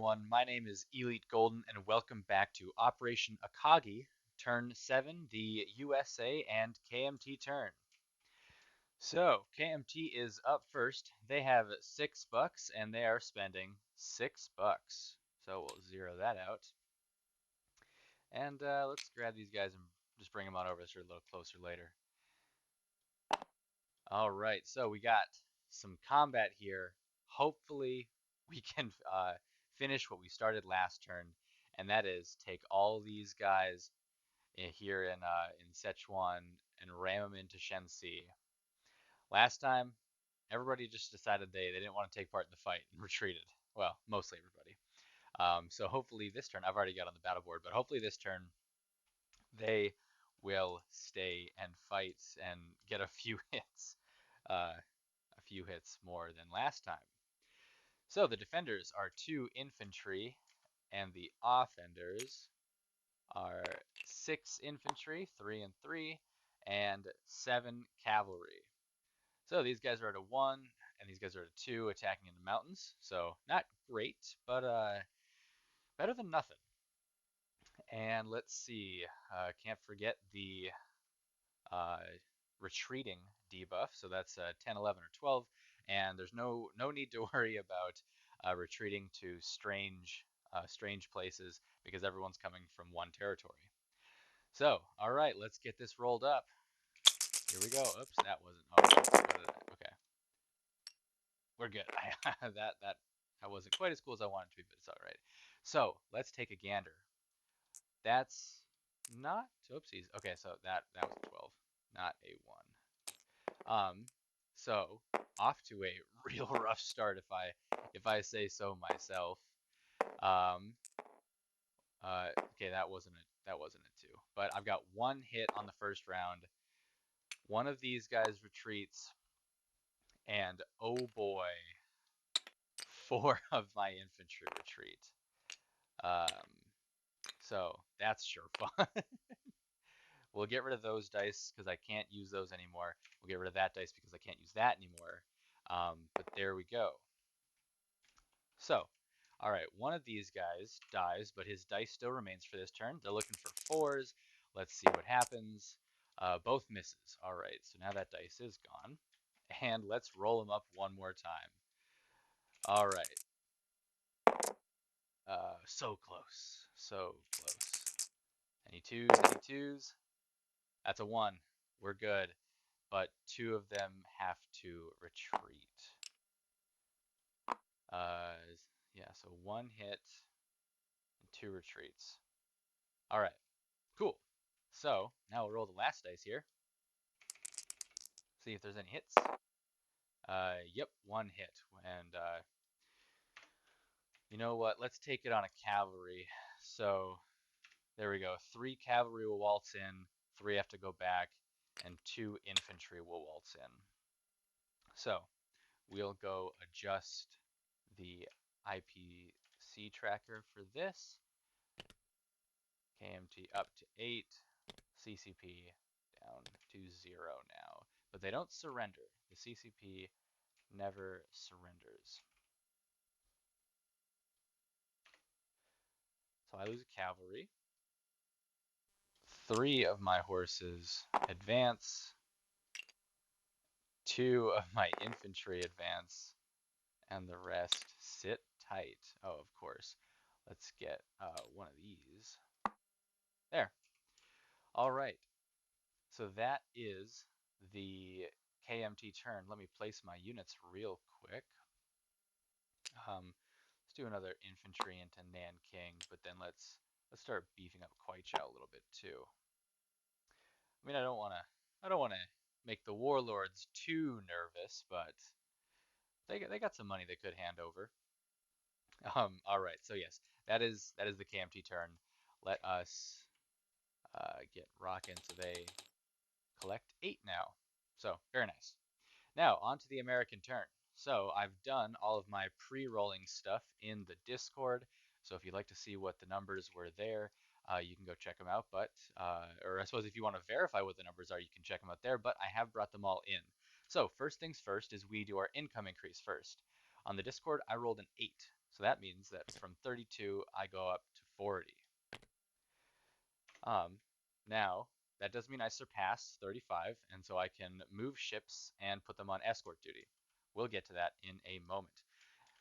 everyone, my name is Elite Golden and welcome back to Operation Akagi, Turn 7, the USA and KMT turn. So, KMT is up first. They have $6 and they are spending $6. So we'll zero that out. And let's grab these guys and just bring them on over so we're a little closer later. All right, so we got some combat here. Hopefully, we can finish what we started last turn, and that is take all these guys here in Sichuan and ram them into Shenxi. Last time, everybody just decided they didn't want to take part in the fight and retreated. Well, mostly everybody. So hopefully this turn, I've already got on the battle board, but hopefully this turn they will stay and fight and get a few hits. A few hits more than last time. So the defenders are 2 infantry, and the offenders are 6 infantry, 3 and 3, and 7 cavalry. So these guys are at a 1, and these guys are at a 2, attacking in the mountains. So not great, but better than nothing. And let's see, can't forget the uh, retreating debuff. So that's 10, 11, or 12, and there's no need to worry about retreating to strange places because everyone's coming from one territory. So, all right, let's get this rolled up. Here we go. Oops, that wasn't. Oh, okay, we're good. That wasn't quite as cool as I wanted to be, but it's all right. So let's take a gander. That's not oopsies. Okay, so that was a 12, not a 1. So off to a real rough start if I say so myself. Um, okay, that wasn't a 2, but I've got 1 hit on the first round. One of these guys retreats, and oh boy, 4 of my infantry retreat. Um, so that's sure fun. We'll get rid of those dice because I can't use those anymore. We'll get rid of that dice because I can't use that anymore. But there we go. So, all right, one of these guys dies, but his dice still remains for this turn. They're looking for 4s. Let's see what happens. Both misses. All right, so now that dice is gone. And let's roll them up one more time. All right. So close. So close. Any 2s? Any 2s? That's a 1. We're good. But 2 of them have to retreat. Yeah, so 1 hit and 2 retreats. All right, cool. So now we'll roll the last dice here. See if there's any hits. Yep, 1 hit. And you know what? Let's take it on a cavalry. So there we go. 3 cavalry will waltz in, 3 have to go back, and 2 infantry will waltz in. So we'll go adjust the IPC tracker for this. KMT up to 8, CCP down to 0 now. But they don't surrender. The CCP never surrenders. So I lose a cavalry. 3 of my horses advance. 2 of my infantry advance. And the rest sit tight. Oh, of course. Let's get one of these. There. All right. So that is the KMT turn. Let me place my units real quick. Let's do another infantry into Nanking, but then let's start beefing up Kuaichao a little bit too. I mean, I don't wanna make the warlords too nervous, but they got some money they could hand over. All right, so yes, that is the KMT turn. Let us get rocking. So they collect 8 now. So very nice. Now on to the American turn. So I've done all of my pre-rolling stuff in the Discord. So if you'd like to see what the numbers were there, you can go check them out. But or I suppose if you want to verify what the numbers are, you can check them out there. But I have brought them all in. So first things first is we do our income increase first. On the Discord, I rolled an 8. So that means that from 32, I go up to 40. Um, Now, that does mean I surpass 35, and so I can move ships and put them on escort duty. We'll get to that in a moment.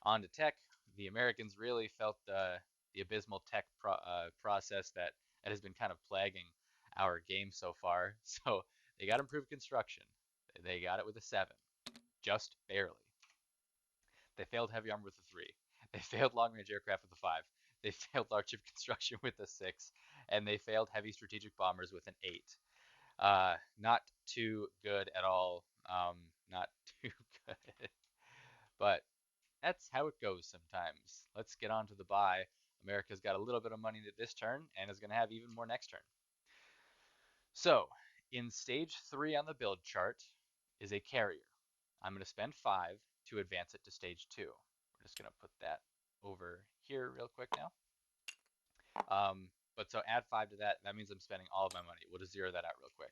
On to tech. The Americans really felt the abysmal tech process that has been kind of plaguing our game so far. So they got improved construction. They got it with a 7, just barely. They failed heavy armor with a 3. They failed long-range aircraft with a 5. They failed large ship construction with a 6, and they failed heavy strategic bombers with an 8. Not too good at all. Not too good. But that's how it goes sometimes. Let's get on to the buy. America's got a little bit of money this turn and is going to have even more next turn. So, in stage 3 on the build chart is a carrier. I'm going to spend 5 to advance it to stage 2. We're just going to put that over here real quick now. But so add 5 to that. That means I'm spending all of my money. We'll just zero that out real quick.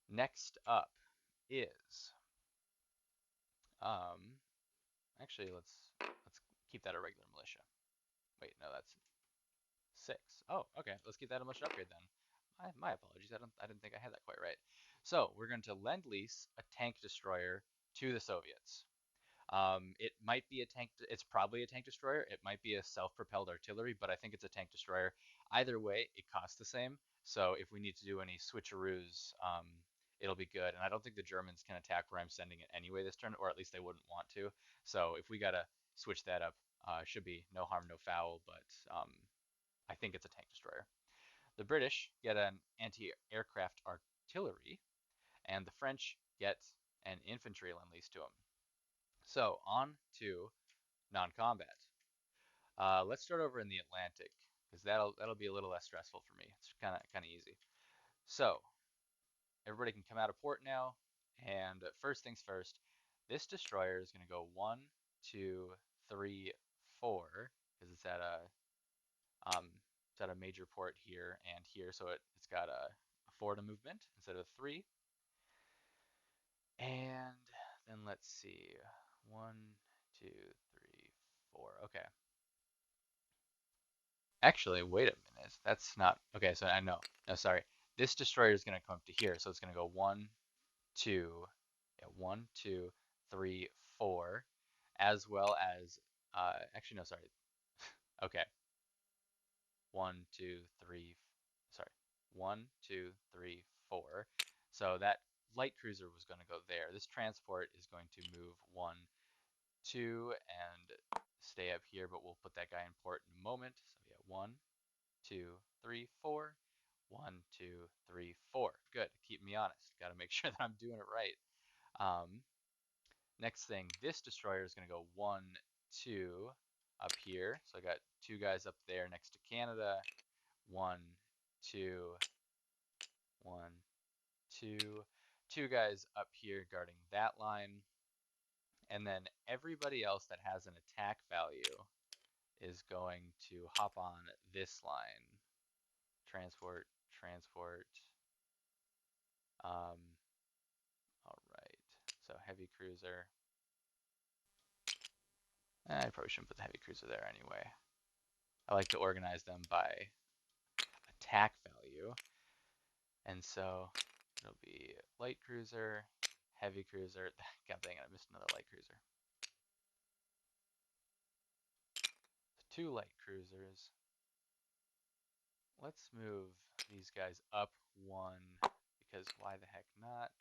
Next up is, actually let's keep that a regular militia. Wait, no, that's 6. Oh, okay. Let's keep that a militia upgrade then. My apologies. I didn't think I had that quite right. So we're going to lend lease a tank destroyer to the Soviets. It might be a tank. It's probably a tank destroyer. It might be a self-propelled artillery, but I think it's a tank destroyer. Either way, it costs the same. So if we need to do any switcheroos, it'll be good. And I don't think the Germans can attack where I'm sending it anyway this turn, or at least they wouldn't want to. So if we gotta switch that up, should be no harm, no foul. But I think it's a tank destroyer. The British get an anti-aircraft artillery, and the French get an infantry lend-lease to them. So on to non-combat. Let's start over in the Atlantic because that'll be a little less stressful for me. It's kind of easy. So everybody can come out of port now, and first things first, this destroyer is going to go 1, 2, 3, 4 because it's at a major port here and here, so it's got a 4 to movement instead of 3. And then let's see, 1, 2, 3, 4. Okay. Actually, wait a minute. That's not okay. So I know. No, sorry. This destroyer is going to come up to here, so it's going to go 1, 2, yeah, 1, 2, 3, 4, as well as actually no, sorry. Okay, 1, 2, 3, sorry, 1, 2, 3, 4. So that light cruiser was going to go there. This transport is going to move 1, 2, and stay up here, but we'll put that guy in port in a moment. So yeah, 1, 2, 3, 4. 1, 2, 3, 4. Good. Keep me honest. Got to make sure that I'm doing it right. Next thing, this destroyer is going to go 1, 2 up here. So I got 2 guys up there next to Canada. 1, 2, 1, 2. 2 guys up here guarding that line. And then everybody else that has an attack value is going to hop on this line. Transport, transport. All right. So heavy cruiser. I probably shouldn't put the heavy cruiser there anyway. I like to organize them by attack value. And so it'll be light cruiser, heavy cruiser. God dang it, I missed another light cruiser. So 2 light cruisers. Let's move these guys up 1 because why the heck not?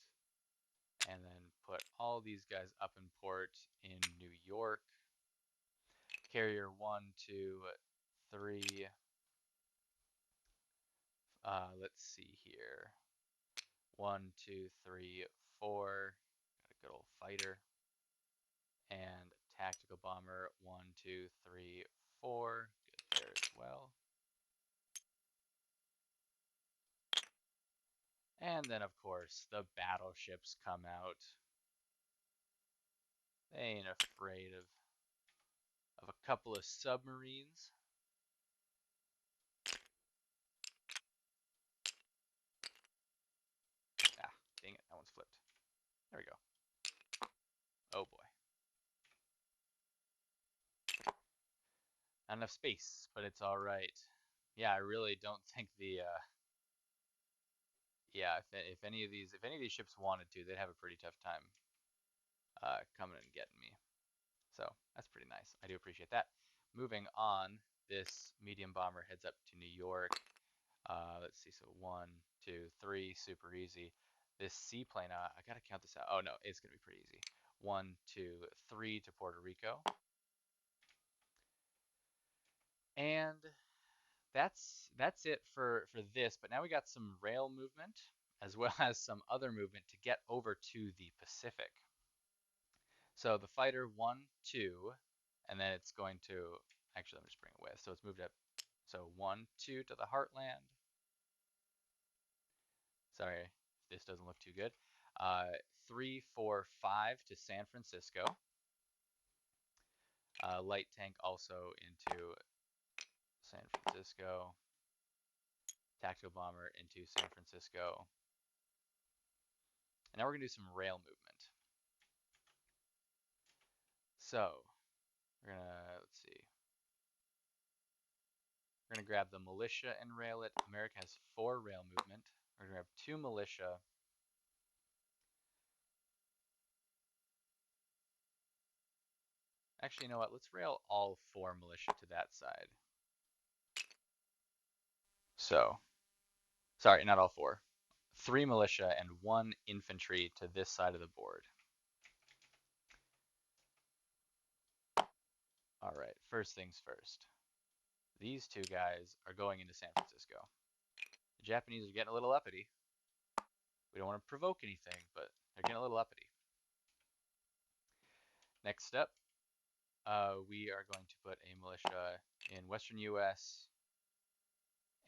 And then put all these guys up in port in New York. Carrier 1, 2, 3. Let's see here. 1, 2, 3, 4. Got a good old fighter. And tactical bomber. 1, 2, 3, 4. Good there as well. And then, of course, the battleships come out. They ain't afraid of a couple of submarines. Ah, dang it, that one's flipped. There we go. Oh boy. Not enough space, but it's all right. Yeah, I really don't think yeah, if any of these ships wanted to, they'd have a pretty tough time coming and getting me. So that's pretty nice. I do appreciate that. Moving on, this medium bomber heads up to New York. Let's see, so 1, 2, 3, super easy. This seaplane, I gotta count this out. Oh no, it's gonna be pretty easy. 1, 2, 3 to Puerto Rico. And that's it for this. But now we got some rail movement as well as some other movement to get over to the Pacific. So the fighter 1, 2, and then it's going to actually let me just bring it with. So it's moved up. So 1, 2 to the Heartland. Sorry if this doesn't look too good. 3, 4, 5 to San Francisco. Light tank also into San Francisco. Tactical bomber into San Francisco. And now we're gonna do some rail movement. So we're gonna let's see. We're gonna grab the militia and rail it. America has 4 rail movement. We're gonna grab 2 militia. Actually, you know what? Let's rail all 4 militia to that side. So, sorry, not all 4. 3 militia and 1 infantry to this side of the board. All right, first things first. These 2 guys are going into San Francisco. The Japanese are getting a little uppity. We don't want to provoke anything, but they're getting a little uppity. Next step, we are going to put a militia in western U.S.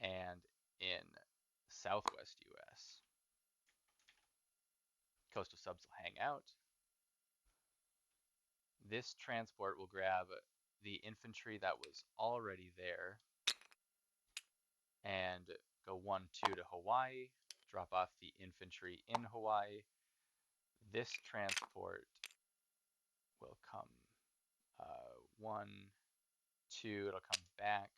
and in southwest U.S. Coastal subs will hang out. This transport will grab the infantry that was already there and go 1, 2 to Hawaii, drop off the infantry in Hawaii. This transport will come 1, 2, it'll come back.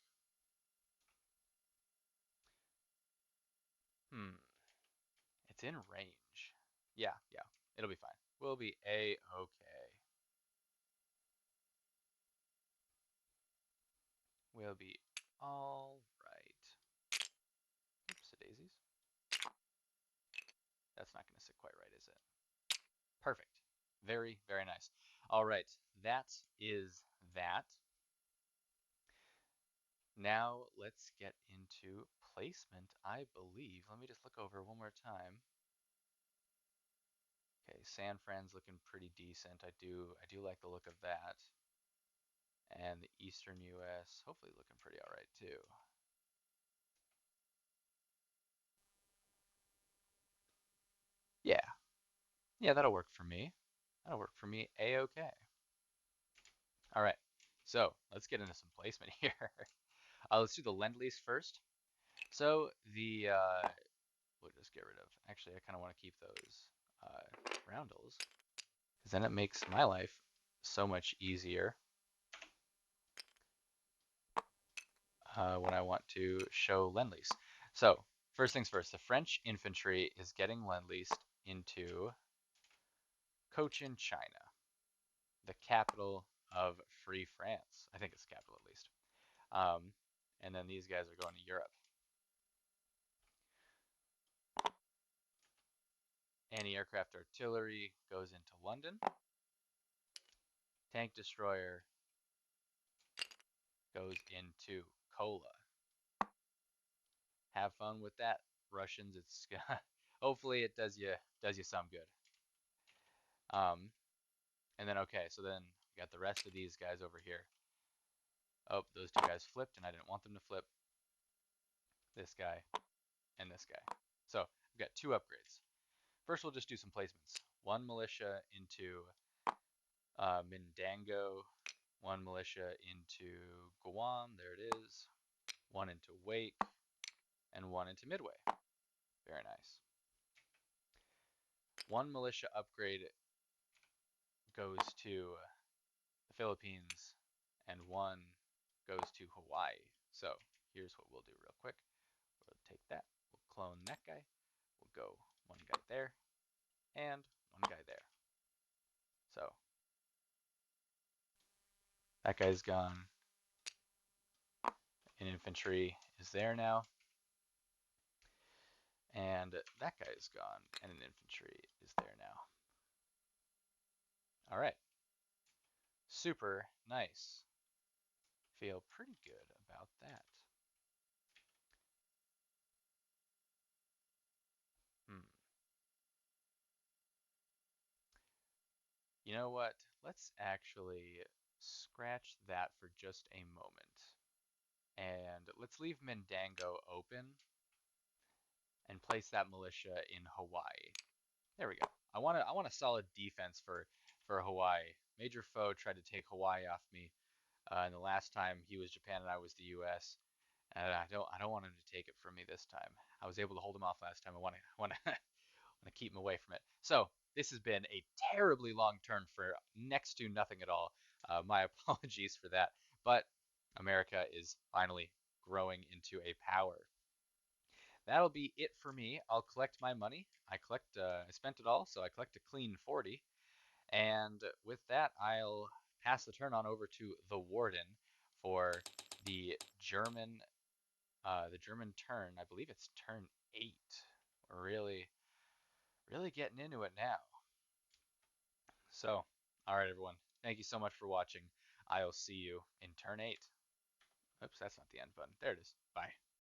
It's in range. Yeah, it'll be fine. We'll be a-okay. We'll be all right. Oops, daisies. That's not going to sit quite right, is it? Perfect. Very, very nice. All right, that is that. Now let's get into placement, I believe. Let me just look over one more time. Okay, San Fran's looking pretty decent. I do like the look of that. And the Eastern US, hopefully looking pretty all right too. Yeah, yeah, that'll work for me. That'll work for me a-okay. All right, so let's get into some placement here. Let's do the Lend-Lease first. So we'll just get rid of. Actually, I kind of want to keep those roundels because then it makes my life so much easier when I want to show Lend-Lease. So first things first, the French infantry is getting Lend-Leased into Cochin, China, the capital of Free France. I think it's the capital at least. And then these guys are going to Europe. Anti-aircraft artillery goes into London. Tank destroyer goes into Kola. Have fun with that, Russians. It's hopefully it does you some good. And then okay, so then we got the rest of these guys over here. Oh, those 2 guys flipped, and I didn't want them to flip. This guy and this guy. So we've got 2 upgrades. First, we'll just do some placements. 1 militia into Mindango, 1 militia into Guam. There it is. 1 into Wake, and 1 into Midway. Very nice. 1 militia upgrade goes to the Philippines, and 1 goes to Hawaii. So here's what we'll do real quick. We'll take that, we'll clone that guy, we'll go one guy there, and one guy there. So that guy's gone, and infantry is there now, and that guy is gone, and an infantry is there now. All right, super nice. Feel pretty good about that. Hmm. You know what? Let's actually scratch that for just a moment. And let's leave Mendango open and place that militia in Hawaii. There we go. I want a solid defense for Hawaii. Major foe tried to take Hawaii off me, and the last time he was Japan and I was the U.S. And I don't want him to take it from me this time. I was able to hold him off last time. I want to want to keep him away from it. So this has been a terribly long turn for next to nothing at all. My apologies for that, but America is finally growing into a power. That'll be it for me. I'll collect my money. I spent it all, so I collect a clean 40. And with that, I'll pass the turn on over to the warden for the German turn. I believe it's turn 8. We're really getting into it now. So, all right, everyone. Thank you so much for watching. I'll see you in turn 8. Oops, that's not the end button. There it is. Bye.